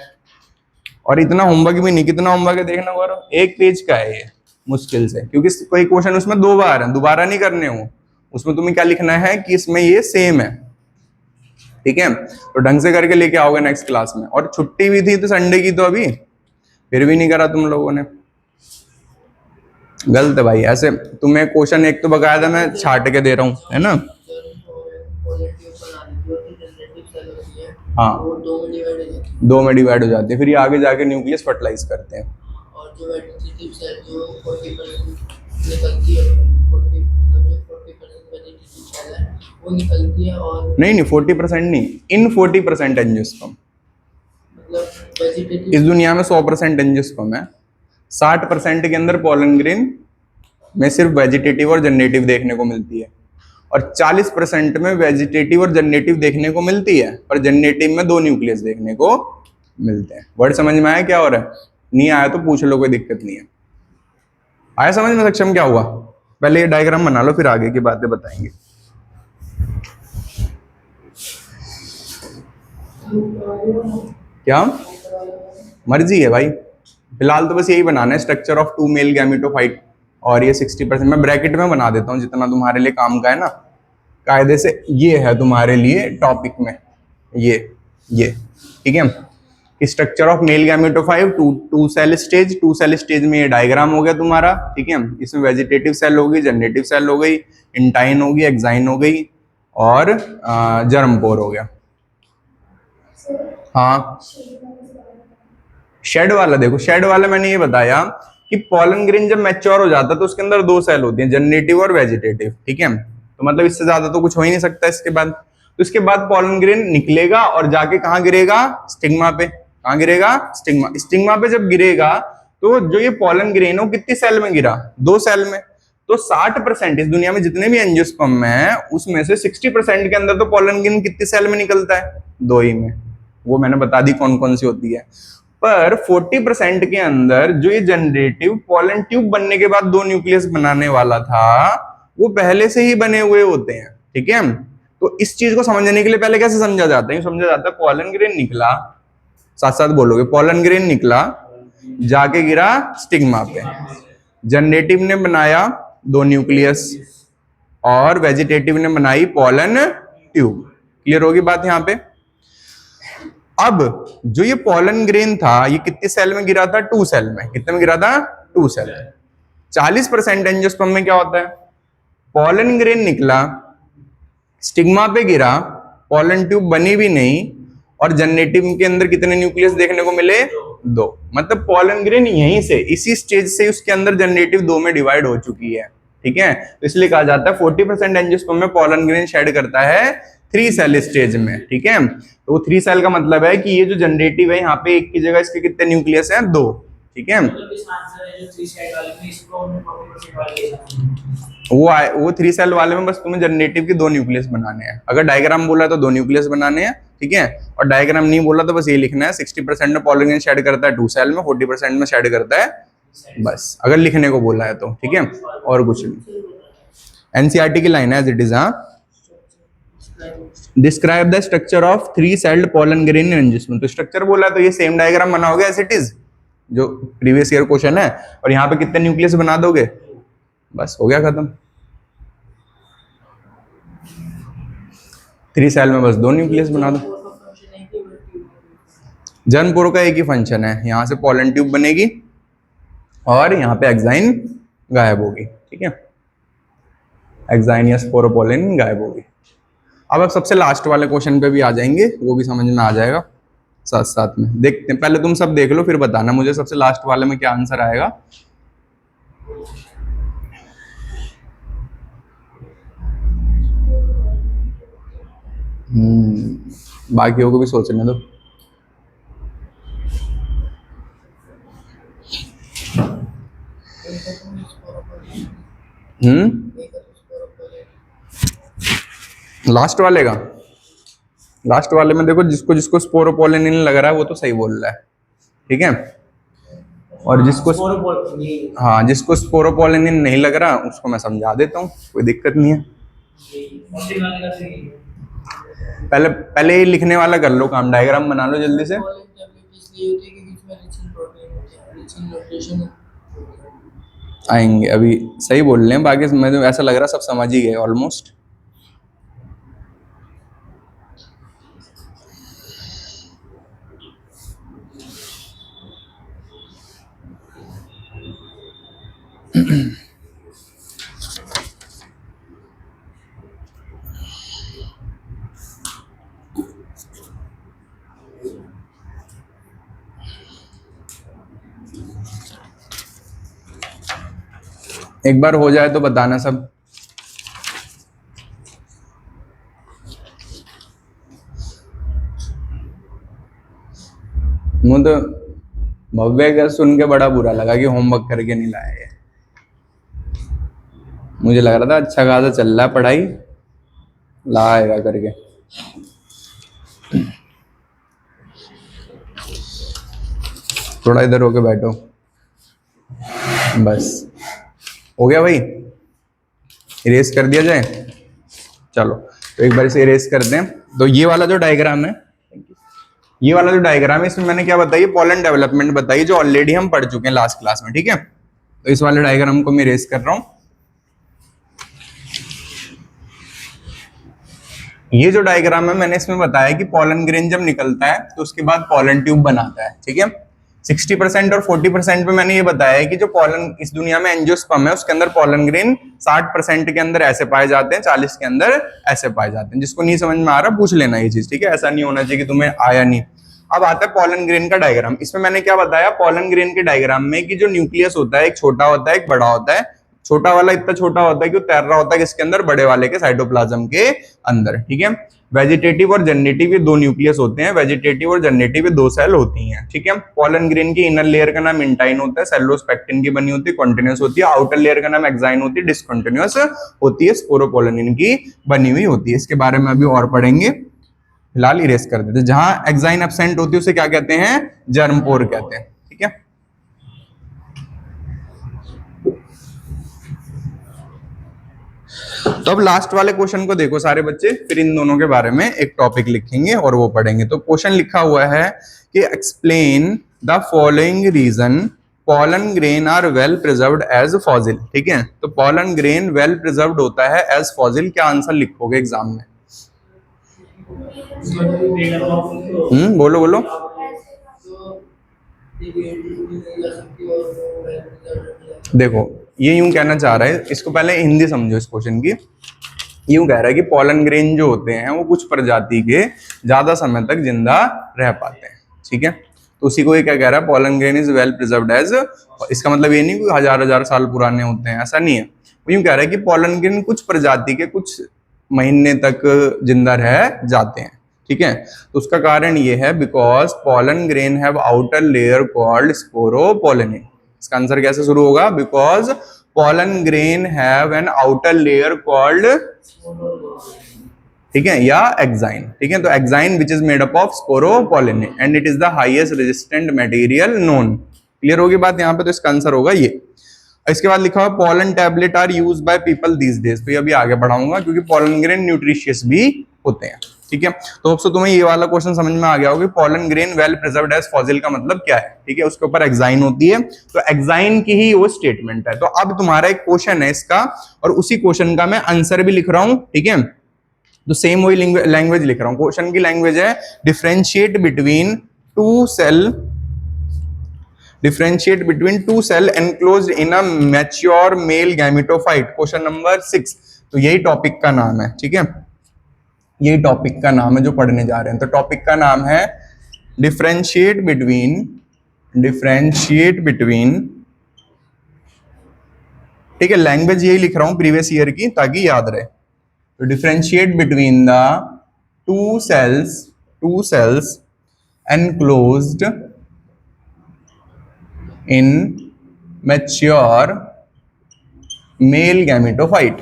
और इतना होमवर्क भी नहीं। कितना होमवर्क है देखना करो, 1 पेज का है ये मुश्किल से, क्योंकि कोई क्वेश्चन उसमें 2 बार है, दोबारा नहीं करने हो। उसमें तुम्हें क्या लिखना है कि इसमें ये सेम है। ठीक है, तो ढंग से करके लेके आओगे नेक्स्ट क्लास में। और छुट्टी भी थी तो संडे की, तो अभी फिर भी नहीं करा तुम लोगों ने, गलत है भाई। ऐसे तुम्हें क्वेश्चन एक तो बकायदा मैं छाट के दे रहा हूँ, है ना। हाँ, 2 में डिवाइड हो जाती है, फिर ये आगे जाके न्यूक्लियस फर्टिलाइज करते हैं। और जो वेजिटेटिव सेल जो 40% निकलती है, 40% वेजिटेटिव सेल है वो निकलती है, और नहीं 40% नहीं, इन 40% एंजियोस्पर्म, मतलब वेजिटेटिव इस दुनिया में 100% एंजियोस्पर्म है, 60% के अंदर पॉलन ग्रेन में सिर्फ वेजिटेटिव और जनरेटिव देखने को मिलती है, और 40% में वेजिटेटिव और जनरेटिव देखने को मिलती है, पर जनरेटिव में 2 न्यूक्लियस देखने को मिलते हैं। वर्ड समझ में आया क्या हो रहा है, नहीं आया तो पूछ लो, कोई दिक्कत नहीं है। आया समझ में, सक्षम क्या हुआ, पहले ये डायग्राम बना लो फिर आगे की बातें बताएंगे। क्या मर्जी है भाई, फिलहाल तो बस यही बनाना है, स्ट्रक्चर ऑफ 2 मेल गैमेटोफाइट, और ये 60% मैं ब्रैकेट में बना देता हूँ जितना तुम्हारे लिए काम का है ना, कायदे से। ये है तुम्हारे लिए टॉपिक में ये ठीक है, कि structure of male gametophyte 2 cell stage. 2 cell stage में ये डायग्राम हो गया तुम्हारा। ठीक है, इसमें वेजिटेटिव सेल हो गई, जनरेटिव सेल हो गई, इंटाइन हो गई, एक्साइन हो गई, और जर्मपोर हो गया। हाँ, शेड वाला देखो, शेड वाला मैंने ये बताया कि पॉलन ग्रेन जब मैच्योर हो जाता है तो उसके अंदर 2 सेल होती हैं, जनरेटिव और वेजिटेटिव। ठीक है, तो मतलब इससे ज्यादा तो कुछ हो ही नहीं सकता इसके बाद। तो इसके बाद पॉलन ग्रेन निकलेगा और जाके कहाँ गिरेगा, स्टिग्मा पे। कहाँ गिरेगा, स्टिग्मा पे जब गिरेगा तो जो ये पॉलन ग्रेन है वो कितनी सेल में गिरा, 2 सेल में। तो 60% इस दुनिया में जितने भी एंजियोस्पर्म है उसमें से 60% के अंदर तो पॉलन ग्रेन कितनी सेल में निकलता है, 2 ही में। वो मैंने बता दी कौन कौन सी होती है। पर 40% के अंदर जो ये जनरेटिव पॉलन ट्यूब बनने के बाद 2 न्यूक्लियस बनाने वाला था, वो पहले से ही बने हुए होते हैं। ठीक है, तो इस चीज को समझने के लिए पहले कैसे समझा जाता है, समझा जाता है पॉलन ग्रेन निकला, साथ साथ बोलोगे, पॉलन ग्रेन निकला जाके गिरा स्टिग्मा पे, जनरेटिव ने बनाया 2 न्यूक्लियस, और वेजिटेटिव ने बनाई पॉलन ट्यूब। क्लियर होगी बात यहाँ पे। अब जो ये पॉलन ग्रेन था ये कितने सेल में गिरा था, 2 सेल में। कितने में गिरा था, 2 सेल में। 40% एंजियोस्पर्म में क्या होता है, पॉलन ग्रेन निकला, स्टिग्मा पे गिरा, पॉलन ट्यूब बनी भी नहीं, और जनरेटिव के अंदर कितने न्यूक्लियस देखने को मिले? 2। मतलब पॉलन ग्रेन यहीं से, इसी स्टेज से उसके अंदर जनरेटिव 2 में डिवाइड हो चुकी है। ठीक है, तो इसलिए कहा जाता है 40% एंजियोस्पर्म में पॉलन ग्रेन शेड करता है 3 सेल स्टेज में। ठीक है, तो वो 3 सेल का मतलब है कि ये जो जनरेटिव है यहाँ पे एक की जगह इसके कितने न्यूक्लियस हैं? 2। ठीक है, वो 3 सेल वाले में बस तुम्हें जनरेटिव के 2 न्यूक्लियस बनाने हैं। अगर डायग्राम बोला तो 2 न्यूक्लियस बनाने हैं। ठीक है, और डायग्राम नहीं बोला तो बस ये लिखना है 60% में पॉलन ग्रेन शेड करता है 2 सेल में, 40% में शेड करता है, बस अगर लिखने को बोला है तो। ठीक है, और कुछ नहीं। एनसीईआरटी की लाइन है एज इट इज। हाँ, describe the structure of 3 sailed pollen grain in angiosperm. तो स्ट्रक्चर बोला है तो ये सेम डायग्राम बनाओगे एज इट इज जो प्रीवियस ईयर क्वेश्चन है, और यहाँ पे कितने न्यूक्लियस बना दोगे? बस हो गया खत्म। 3 सेल में बस 2 न्यूक्लियस बना दो। जर्मपोर का एक ही फंक्शन है, यहाँ से पॉलन ट्यूब बनेगी और यहाँ पे एक्साइन गायब होगी। ठीक है, एक्साइन या स्पोरोपोलिन गायब होगी। अब सबसे लास्ट वाले क्वेश्चन पे भी आ जाएंगे, वो भी समझ में आ जाएगा साथ साथ में। देखते हैं, पहले तुम सब देख लो फिर बताना मुझे सबसे लास्ट वाले में क्या आंसर आएगा। बाकियों को भी सोचने दो। लास्ट वाले का, लास्ट वाले में देखो जिसको जिसको स्पोरोपोलिन लग रहा है वो तो सही बोल रहा है। ठीक है, और जिसको हाँ जिसको स्पोरोपोलिन नहीं लग रहा उसको मैं समझा देता हूँ, कोई दिक्कत नहीं है। पहले ये लिखने वाला कर लो काम, डायग्राम बना लो जल्दी से। आएंगे अभी, सही बोल रहे हैं, बाकी मैं तो ऐसा लग रहा सब समझ ही गए ऑलमोस्ट। एक बार हो जाए तो बताना सब। मुझे तो भव्य का सुन के बड़ा बुरा लगा कि होमवर्क करके नहीं लाया है। मुझे लग रहा था अच्छा खासा चल रहा है पढ़ाई, लाएगा करके। थोड़ा इधर होके बैठो, बस हो गया भाई। इरेज कर दिया जाए, चलो तो एक बार इसे इरेज करते हैं। तो ये वाला जो डायग्राम है, ये वाला जो डायग्राम है इसमें मैंने क्या बताई? पॉलन डेवलपमेंट बताई, जो ऑलरेडी हम पढ़ चुके हैं लास्ट क्लास में। ठीक है, तो इस वाले डायग्राम को मैं इरेज कर रहा हूं। ये जो डायग्राम है मैंने इसमें बताया कि पॉलन ग्रेन जब निकलता है तो उसके बाद पॉलन ट्यूब बनाता है। ठीक है, 60% और 40% पे मैंने ये बताया है कि जो पॉलन इस दुनिया में एंजियोस्पर्म है उसके अंदर पॉलन ग्रेन 60% के अंदर ऐसे पाए जाते हैं, 40 के अंदर ऐसे पाए जाते हैं। जिसको नहीं समझ में आ रहा पूछ लेना ये चीज। ठीक है, ऐसा नहीं होना चाहिए कि तुम्हें आया नहीं। अब आता है पॉलन ग्रेन का डायग्राम। इसमें मैंने क्या बताया? पॉलन ग्रेन के डायग्राम में कि जो न्यूक्लियस होता है एक छोटा होता है एक बड़ा होता है। छोटा वाला इतना छोटा होता है कि वो तैर रहा होता है किसके अंदर? बड़े वाले के साइटोप्लाज्म के अंदर। ठीक है, वेजिटेटिव और जनरेटिव ये 2 न्यूक्लियस होते हैं। वेजिटेटिव और जनरेटिव ये 2 सेल होती हैं। ठीक है, पॉलन ग्रेन की इनर लेयर का नाम इंटाइन होता है, सेलोस्पेक्टिन की बनी होती है, कॉन्टिन्यूस होती है। आउटर लेयर का नाम एक्साइन होती है, डिसकंटिन्यूअस होती है, स्पोरोपोलिन की बनी हुई होती है। इसके बारे में अभी और पढ़ेंगे, फिलहाल इरेज कर देते हैं। जहां एक्साइन एब्सेंट होती है उसे क्या कहते हैं? जर्मपोर कहते हैं। ठीक है, तो अब लास्ट वाले क्वेश्चन को देखो सारे बच्चे, फिर इन दोनों के बारे में एक टॉपिक लिखेंगे और वो पढ़ेंगे। तो क्वेश्चन लिखा हुआ है कि explain the following reason pollen grain are well preserved as fossil. ठीक है, तो पॉलन ग्रेन वेल प्रिजर्व्ड होता है एज फॉसिल। क्या आंसर लिखोगे एग्जाम में? बोलो बोलो। देखो ये यूं कहना चाह रहा है, इसको पहले हिंदी समझो इस क्वेश्चन की। यूं कह रहा है कि पॉलन ग्रेन जो होते हैं वो कुछ प्रजाति के ज्यादा समय तक जिंदा रह पाते हैं, ठीक है। तो उसी को ये क्या कह रहा है, pollen grain is well preserved as, इसका मतलब ये नहीं कि हजार हजार साल पुराने होते हैं, ऐसा नहीं है। वो यूं कह रहा है कि पॉलन ग्रेन कुछ प्रजाति के कुछ महीने तक जिंदा रह जाते हैं, ठीक है। तो उसका कारण ये है because pollen grain have outer layer called sporopollenin. इसका आंसर कैसे शुरू होगा, because pollen grain have an outer layer called, ठीक है, या एक्साइन, ठीक है। तो exine which is made up of sporopollenin and it is the highest resistant material known. Clear होगी बात यहाँ पे, तो इसका आंसर होगा ये। इसके बाद लिखा हुआ pollen tablet are use by people these days, तो ये अभी आगे बढ़ाऊंगा क्योंकि पॉलन ग्रेन न्यूट्रिशियस भी होते हैं, ठीक है। तो अब तुम्हें ये वाला क्वेश्चन समझ में आ गया होगा, pollen grain well preserved as fossil का मतलब क्या है, ठीक है। उसके ऊपर एक्साइन होती है, तो एक्साइन की ही वो स्टेटमेंट है। तो अब तुम्हारा एक क्वेश्चन है इसका, और उसी क्वेश्चन का मैं आंसर भी लिख रहा हूं, ठीक है। तो सेम वही लैंग्वेज लिख रहा हूं। क्वेश्चन की लैंग्वेज है differentiate between two cell enclosed in a mature male gametophyte, question number 6। तो यही टॉपिक का नाम है, ठीक है, यही टॉपिक का नाम है जो पढ़ने जा रहे हैं। तो टॉपिक का नाम है डिफरेंशिएट बिटवीन, ठीक है, लैंग्वेज यही लिख रहा हूं प्रीवियस ईयर की ताकि याद रहे। तो differentiate between the two cells enclosed in mature male gametophyte,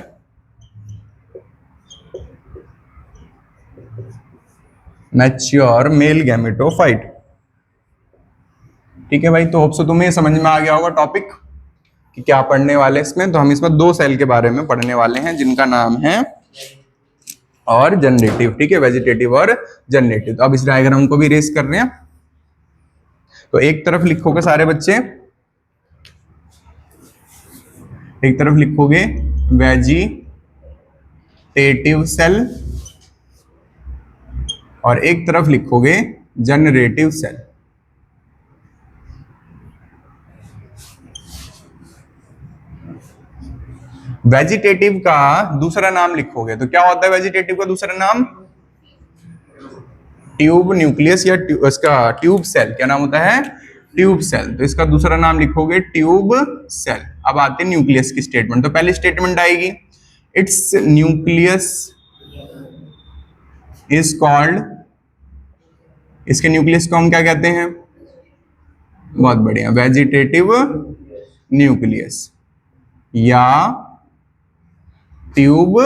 mature male gametophyte, ठीक है भाई। तो होप सो तुम्हें समझ में आ गया होगा टॉपिक कि क्या पढ़ने वाले इसमें। तो हम इसमें दो सेल के बारे में पढ़ने वाले हैं जिनका नाम है और जनरेटिव, ठीक है, वेजिटेटिव और जनरेटिव। तो अब इस डायग्राम को भी रेस कर रहे हैं। तो एक तरफ लिखोगे सारे बच्चे, एक तरफ लिखोगे वेजिटेटिव सेल और एक तरफ लिखोगे जनरेटिव सेल। वेजिटेटिव का दूसरा नाम लिखोगे तो क्या होता है, वेजिटेटिव का दूसरा नाम ट्यूब न्यूक्लियस या इसका ट्यूब सेल, क्या नाम होता है, ट्यूब सेल। तो इसका दूसरा नाम लिखोगे ट्यूब सेल। अब आते हैं न्यूक्लियस की स्टेटमेंट। तो पहली स्टेटमेंट आएगी इट्स न्यूक्लियस इज कॉल्ड, इसके न्यूक्लियस को हम क्या कहते हैं, बहुत बढ़िया, वेजिटेटिव न्यूक्लियस या ट्यूब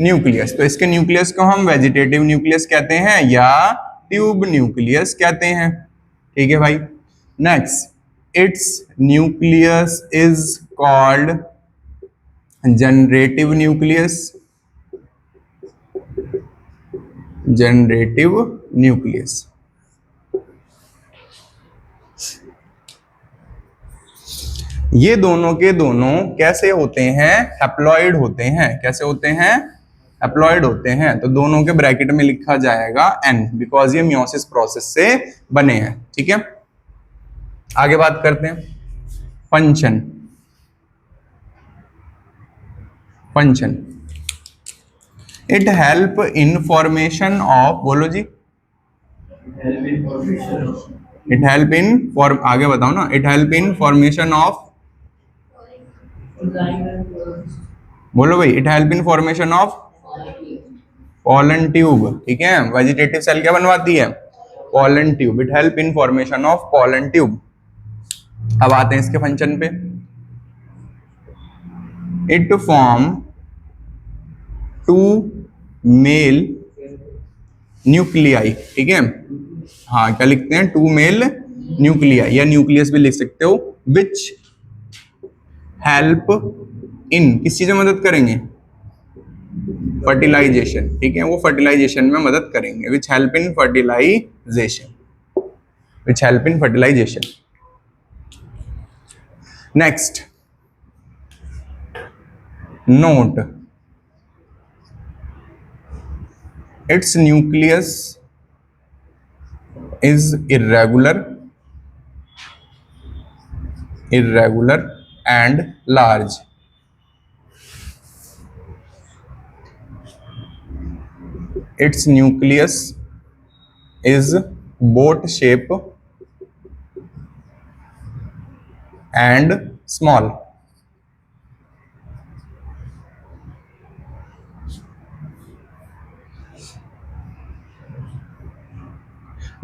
न्यूक्लियस। तो इसके न्यूक्लियस को हम वेजिटेटिव न्यूक्लियस कहते हैं या ट्यूब न्यूक्लियस कहते हैं, ठीक है भाई। Next it's nucleus is called generative nucleus, generative nucleus. ये दोनों के दोनों कैसे होते हैं, हैप्लॉइड होते हैं। कैसे होते हैं, हैप्लॉइड होते हैं। तो दोनों के ब्रैकेट में लिखा जाएगा N, बिकॉज ये मियोसिस प्रोसेस से बने हैं, ठीक है। आगे बात करते हैं function. It help in formation of, बोलो जी, इट हेल्प इन फॉर्म, आगे बताओ ना, it help in formation of, बोलो भाई, it help in formation of pollen tube, ठीक है। वेजिटेटिव सेल क्या बनवाती है, pollen tube. It help in formation of pollen tube. अब आते हैं इसके फंक्शन पे। It form two male nuclei, ठीक है। हाँ, क्या लिखते हैं, टू मेल न्यूक्लियाई या न्यूक्लियस भी लिख सकते हो, विच हेल्प इन, किस चीज में मदद करेंगे, फर्टिलाइजेशन, ठीक है, वो फर्टिलाइजेशन में मदद करेंगे। Which help in fertilisation, which help in fertilisation. Next note, its nucleus is irregular and large. Its nucleus is boat shape and small.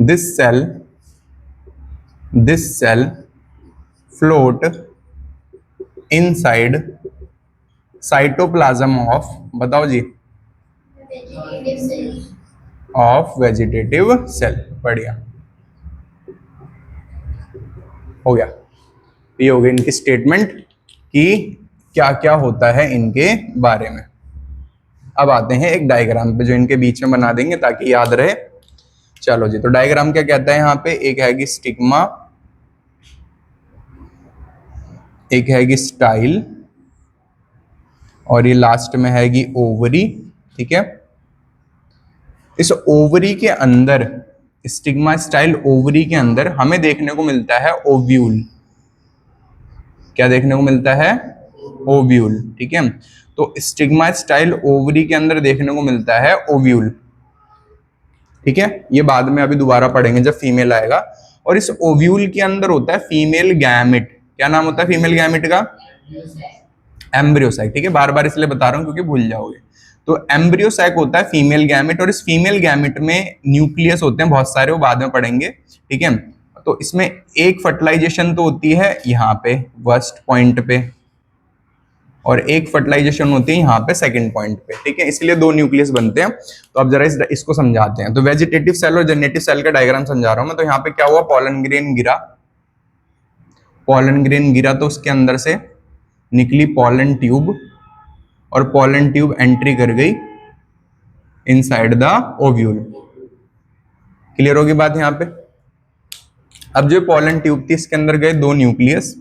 this cell float inside cytoplasm of, बताओ जी, of vegetative cell. बढ़िया, हो गया। ये हो गई इनकी statement कि क्या क्या होता है इनके बारे में। अब आते हैं एक डायग्राम पे जो इनके बीच में बना देंगे ताकि याद रहे। चलो जी, तो डायग्राम क्या कहता है यहाँ पे, एक हैगी स्टिग्मा, एक हैगी स्टाइल, और ये लास्ट में हैगी ओवरी। ठीक है, इस ओवरी के अंदर, स्टिग्मा स्टाइल ओवरी के अंदर हमें देखने को मिलता है ओव्यूल। क्या देखने को मिलता है? ओव्यूल। ठीक है, तो स्टिग्मा स्टाइल ओवरी के अंदर देखने को मिलता है ओव्यूल। ठीक है, ये बाद में अभी दोबारा पढ़ेंगे जब फीमेल आएगा। और इस ओव्यूल के अंदर होता है फीमेल गैमेट। क्या नाम होता है फीमेल गैमेट का? एम्ब्रियोसाइक। ठीक है, बार बार इसलिए बता रहा हूं क्योंकि भूल जाओगे। तो एम्ब्रियोसाइक होता है फीमेल गैमेट, और इस फीमेल गैमेट में न्यूक्लियस होते हैं बहुत सारे, वो बाद में पढ़ेंगे। ठीक है, तो इसमें एक फर्टिलाइजेशन तो होती है यहाँ पे फर्स्ट पॉइंट पे, और एक फर्टिलाइजेशन होती है यहाँ पे सेकंड पॉइंट पे। ठीक है, इसलिए दो न्यूक्लियस बनते हैं। तो अब जरा इसको समझाते हैं। तो वेजिटेटिव सेल और जनरेटिव सेल का डायग्राम समझा रहा हूं मैं। तो यहाँ पे क्या हुआ, पॉलन ग्रेन गिरा, पॉलन ग्रेन गिरा तो उसके अंदर से निकली पॉलन ट्यूब, और पॉलन ट्यूब एंट्री कर गई इनसाइड द ओव्यूल। क्लियर होगी बात यहाँ पे? अब जो पॉलन ट्यूब थी इसके अंदर गए दो न्यूक्लियस,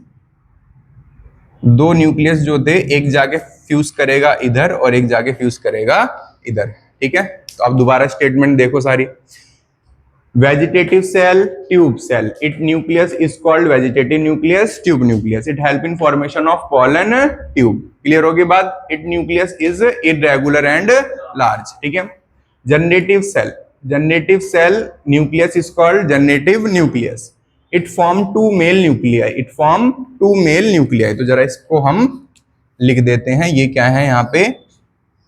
दो न्यूक्लियस जो थे, एक जाके फ्यूज करेगा इधर और एक जाके फ्यूज करेगा इधर। ठीक है, तो अब दोबारा स्टेटमेंट देखो सारी। Vegetative cell, tube cell, it nucleus is called vegetative nucleus, tube nucleus. It help in formation of pollen tube. Clear होगी बात? It nucleus is irregular and large. ठीक है, generative cell, generative cell nucleus is called generative nucleus. It form two male nuclei, it form two male nuclei. तो जरा इसको हम लिख देते हैं, ये क्या है यहाँ पे,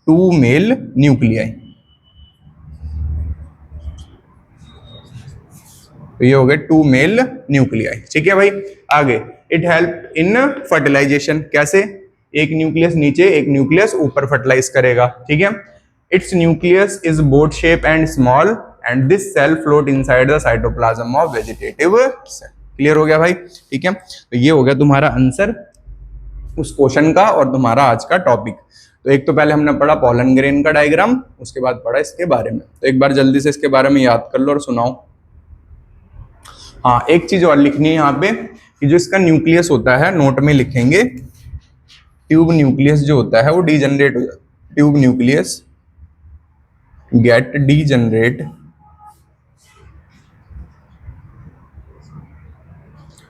टू मेल न्यूक्लियाई। तो ये हो गए टू मेल न्यूक्लियाई। ठीक है भाई, आगे इट हेल्प इन फर्टिलाइजेशन। कैसे? एक न्यूक्लियस नीचे, एक न्यूक्लियस ऊपर फर्टिलाइज करेगा। ठीक है, its nucleus is boat shape and small, and this cell float inside the cytoplasm of vegetative cell। Clear हो गया भाई? ठीक है, तो ये हो गया तुम्हारा आंसर उस क्वेश्चन का और तुम्हारा आज का टॉपिक। तो एक तो पहले हमने पढ़ा पॉलन ग्रेन का डायग्राम, उसके बाद पढ़ा इसके बारे में। तो एक बार जल्दी से इसके बारे में याद कर लो और सुनाओ। हाँ, एक चीज और लिखनी है यहाँ पे कि जो इसका न्यूक्लियस होता है, नोट में लिखेंगे, ट्यूब न्यूक्लियस जो होता है वो डीजनरेट हो जाता है। Tube nucleus get degenerate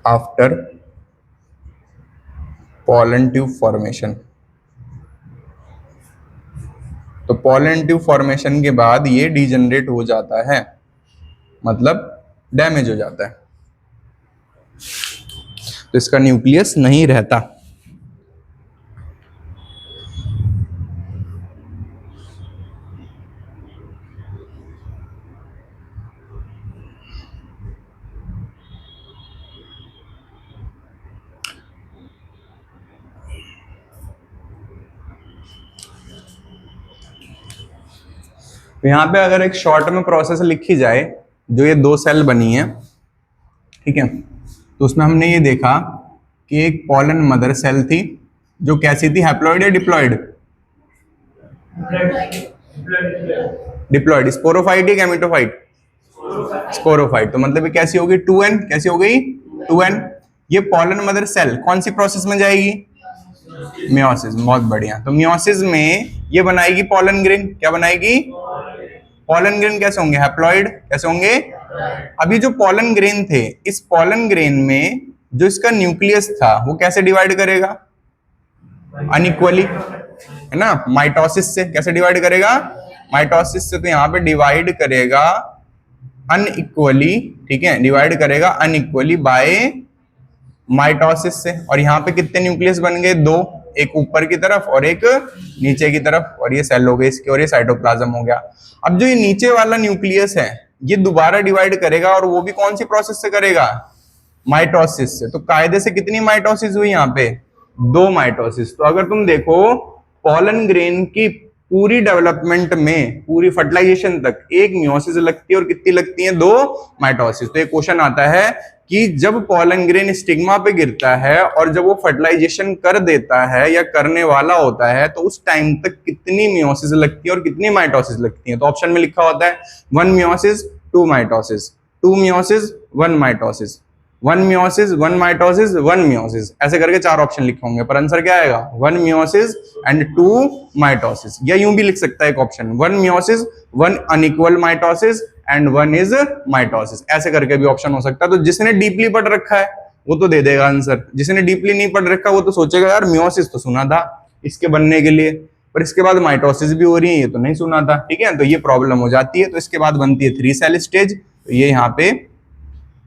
after pollen tube formation। तो pollen tube formation के बाद ये डीजनरेट हो जाता है, मतलब डैमेज हो जाता है, तो इसका न्यूक्लियस नहीं रहता। तो यहाँ पे अगर एक शॉर्ट में प्रोसेस लिखी जाए, जो ये दो सेल बनी है, ठीक है, तो उसमें हमने ये देखा कि एक पॉलन मदर सेल थी जो कैसी थी, हैप्लॉइड या डिप्लॉइड? डिप्लॉइड। स्पोरोफाइट या गैमेटोफाइट? स्पोरोफाइट। तो मतलब ये कैसी होगी? 2n। कैसी हो गई? 2n। ये पॉलन मदर सेल कौन सी प्रोसेस में जाएगी? मियोसिस। बहुत बढ़िया। तो मियोसिस में ये बनाएगी पॉलन ग्रेन। क्या बनाएगी? Pollen grain. कैसे होंगे? हैप्लॉइड। कैसे होंगे? अभी जो पॉलन ग्रेन थे, इस पॉलन ग्रेन में जो इसका न्यूक्लियस था वो कैसे डिवाइड करेगा? अनइक्वली, है ना, माइटोसिस से। कैसे डिवाइड करेगा? माइटोसिस से तो यहाँ पे डिवाइड करेगा अनइक्वली, ठीक है, डिवाइड करेगा अनइक्वली बाय माइटोसिस से। और यहाँ पे कितने न्यूक्लियस बन गए? 2, एक ऊपर की तरफ और एक नीचे की तरफ, और ये सेल हो गए इसके, और ये साइटोप्लाज्म हो गया। अब जो ये नीचे वाला न्यूक्लियस है ये दोबारा डिवाइड करेगा, और वो भी कौन सी प्रोसेस से करेगा? माइटोसिस से। तो कायदे से कितनी माइटोसिस हुई यहाँ पे? 2 माइटोसिस। तो अगर तुम देखो पॉलन ग्रेन की पूरी डेवलपमेंट में, पूरी फर्टिलाइजेशन तक एक मियोसिस लगती है, और कितनी लगती है? 2 माइटोसिस। तो एक क्वेश्चन आता है कि जब पॉलन ग्रेन स्टिग्मा पे गिरता है और जब वो फर्टिलाइजेशन कर देता है या करने वाला होता है, तो उस टाइम तक कितनी मियोसिस लगती है और कितनी माइटोसिस लगती है? तो ऑप्शन में लिखा होता है 1 meiosis 2 mitosis, 2 meiosis 1 mitosis, 1 meiosis 1 mitosis 1 meiosis, ऐसे करके 4 ऑप्शन लिखे होंगे। पर आंसर क्या आएगा? 1 मियोसिस एंड 2 माइटोसिस। या यूं भी लिख सकता है एक option, 1 meiosis 1 unequal mitosis and 1 is mitosis, ऐसे करके भी ऑप्शन हो सकता है। तो जिसने डीपली पढ़ रखा है वो तो दे देगा आंसर, जिसने डीपली नहीं पढ़ रखा वो तो सोचेगा यार मियोसिस तो सुना था इसके बनने के लिए, पर इसके बाद माइटोसिस भी हो रही है, ये तो नहीं सुना था, ठीक है। तो ये प्रॉब्लम हो जाती है। तो इसके बाद बनती है 3 सेल स्टेज। तो ये यहाँ पे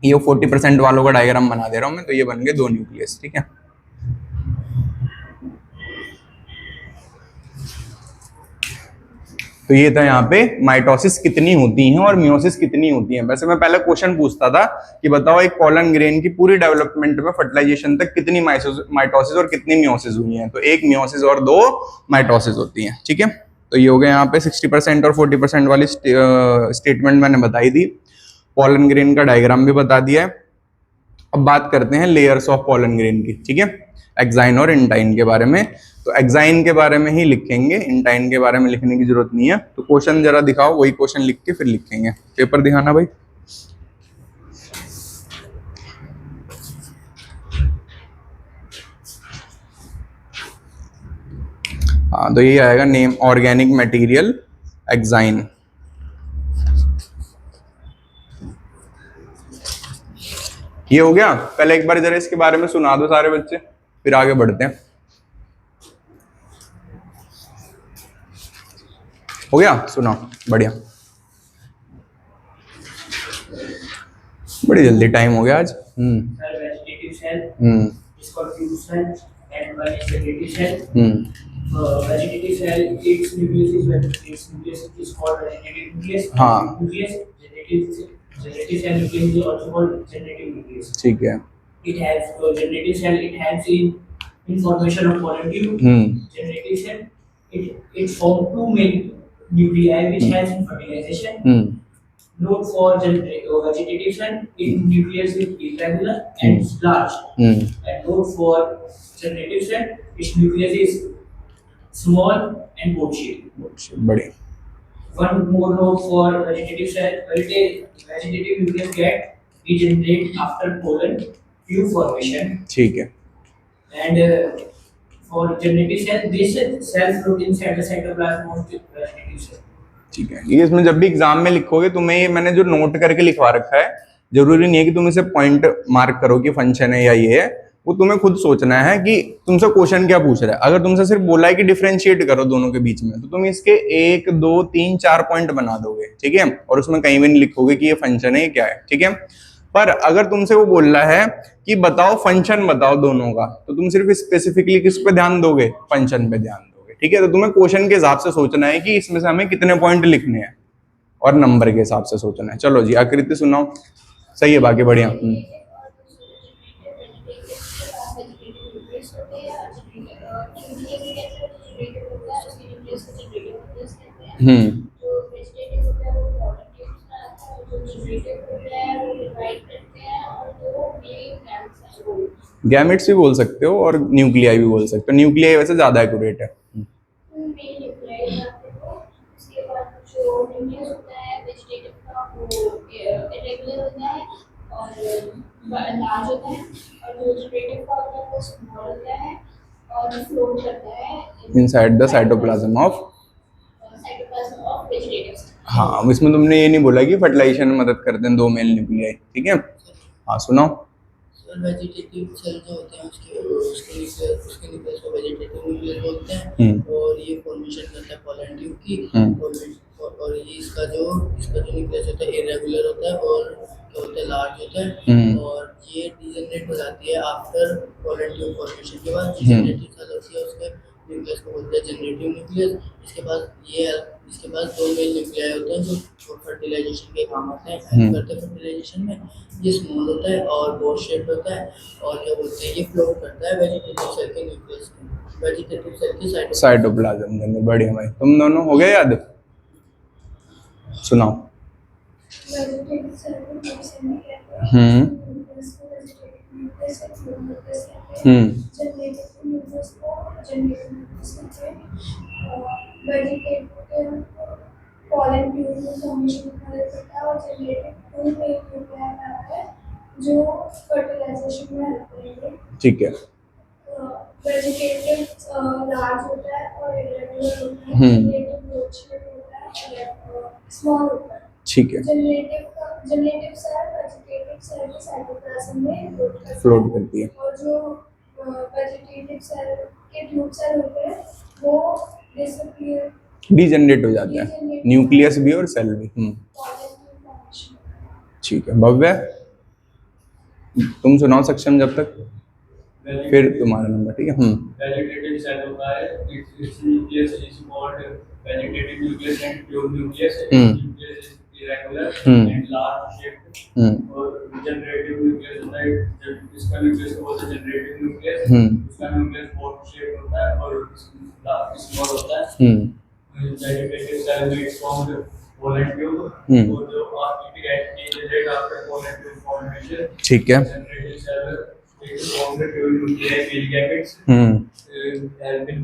ये 40% वालों का डायग्राम बना दे रहा हूं मैं। तो ये बन गए 2 न्यूक्लियस, ठीक है। तो ये था यहाँ पे माइटोसिस कितनी होती हैं और मियोसिस कितनी होती हैं। वैसे मैं पहले क्वेश्चन पूछता था कि बताओ एक पॉलन ग्रेन की पूरी डेवलपमेंट में फर्टिलाइजेशन तक कितनी माइटोसिस और कितनी मियोसिस हुई हैं। तो 1 मियोसिस और 2 माइटोसिस होती हैं, ठीक है। तो ये हो गया यहाँ पे 60% और 40% वाली स्टेटमेंट मैंने बताई थी। पॉलन ग्रेन का डायग्राम भी बता दिया है। अब बात करते हैं लेयर्स ऑफ पॉलन ग्रेन की, ठीक है, एक्साइन और इंटाइन के बारे में। तो एक्साइन के बारे में ही लिखेंगे, इंटाइन के बारे में लिखने की जरूरत नहीं है। तो क्वेश्चन जरा दिखाओ, वही क्वेश्चन लिख के फिर लिखेंगे। पेपर दिखाना भाई। हाँ, तो ये आएगा नेम ऑर्गेनिक मटेरियल एक्साइन। ये हो गया। पहले एक बार जरा इसके बारे में सुना दो सारे बच्चे, फिर आगे बढ़ते हैं। हो गया? सुनाओ, बढ़िया, बड़ी जल्दी टाइम हो गया आज। Vegetative cell is called fused cell, and one is secretory cell. Vegetative cell, its nucleus is called vegetative nucleus. हाँ। Nucleus, generative cell nucleus is also called generative nucleus. ठीक है। It has generative cell. It helps in formation of pollen tube. Generative cell, it forms 2 main nuclei which helps in fertilization. Note for vegetative cell, its nucleus is irregular and is large. And note for generative cell, its nucleus is small and boat-shaped. बढ़िया। One more note for vegetative cell, vegetative nucleus get regenerate after pollen tube formation. ठीक है। And for generative cell, this cell float inside the cytoplasm of the vegetative cell. ठीक है। ये इसमें जब भी exam में लिखोगे तुम्हें ये मैंने जो नोट करके लिखवा रखा है, जरूरी नहीं है कि तुम इसे पॉइंट मार्क करो कि फंक्शन है या ये है, वो तुम्हें खुद सोचना है कि तुमसे क्वेश्चन क्या पूछ रहा है। अगर तुमसे सिर्फ बोला है कि डिफरेंशिएट करो दोनों के बीच में, तो तुम इसके 1 2 3 4 पॉइंट बना दोगे, ठीक है, और उसमें कहीं भी नहीं लिखोगे कि ये फंक्शन है ये क्या है, ठीक है। पर अगर तुमसे वो बोल रहा है कि बताओ फंक्शन बताओ दोनों का, तो तुम सिर्फ स्पेसिफिकली किस पे ध्यान दोगे? फंक्शन पे ध्यान दोगे, ठीक है। तो तुम्हें क्वेश्चन के हिसाब से सोचना है कि इसमें से हमें कितने पॉइंट लिखने हैं, और नंबर के हिसाब से सोचना है। चलो जी, आकृति सुनाओ। सही है, बाकी बढ़िया। गैमेट्स भी बोल सकते हो और न्यूक्लियाई भी बोल सकते हो। न्यूक्लियाई वैसे ज्यादा एक्यूरेट है। इनसाइड द साइटोप्लाज्म ऑफ, हाँ, इसमें तुमने ये नहीं बोला कि फर्टिलाइजेशन में मदद करते हैं 2 मेल न्यूक्लियाई, ठीक है। हाँ सुनाओ। वेजिटेटिव सेल जो होते हैं उसके न्यूक्लियस को वेजिटेटिव न्यूक्लियस बोलते हैं। और ये फॉर्मेशन करता है पॉलन ट्यूब की। और ये इसका जो न्यूक्लियस होता है इरेगुलर होता है और क्या होता है लार्ज होता है और ये डीजनरेट हो जाती है आफ्टर पोलन ट्यूब फॉर्मेशन के बाद जनरेटिव सेल होती है उसके न्यूक्लियस को बोलते हैं जनरेटिव न्यूक्लियस। इसके पास दो मेन न्यूक्लियाई होते हैं जो फर्टिलाइजेशन के काम आते हैं हेल्प करते हैं फर्टिलाइजेशन में। ये स्मॉल होता है और बोर शेप्ड होता है और क्या बोलते हैं ये फ्लोट करता है वेजिटेटिव सेल के न्यूक्लियस में, वेजिटेटिव सेल के साइटोप्लाज्म के अंदर। बढ़िया भाई, तुम दोनों हो गए याद? सुनाओ। पॉलन ट्यूब में फॉर्मेशन में मदद करता है और जनरेटिव ट्यूब में न्यूक्लियाई आता है जो फर्टिलाइजेशन में हेल्प करेंगे। ठीक है। वेजिटेटिव लार्ज होता है और इरेगुलर होता है, जनरेटिव लोड शेप होता है और स्मॉल होता है। ठीक है। जनरेटिव सेल वेजिटेटिव सेल के साइटोप्लाज्म में फ्लोट करती है और जो वेजिटेटिव सेल के ट्यूब सेल होते हैं वो डिसअपीयर डीजनरेट हो जाता है, न्यूक्लियस भी और सेल भी। ठीक है। भव्य, तुम सुनाओ सक्षम जब तक, फिर तुम्हारा नंबर। ठीक है। वेजिटेटिव सेल होता है, its nucleus is called vegetative nucleus and tube nucleus. Nucleus is irregular and large shaped. और जनरेटिव न्यूक्लियस होता है, जब इसका न्यूक्लियस को बोलते हैं जनरेटिव न्यूक्लियस, उसका न्यूक्लियस बोर शेप होता है और स्मॉल होता है। वेजिटेटिव सेल में इट्स फॉर्म्ड पोलन ट्यूब और जो generate after pollen tube formation. ठीक है। Generative cell its formed tube nuclei male gametes help इन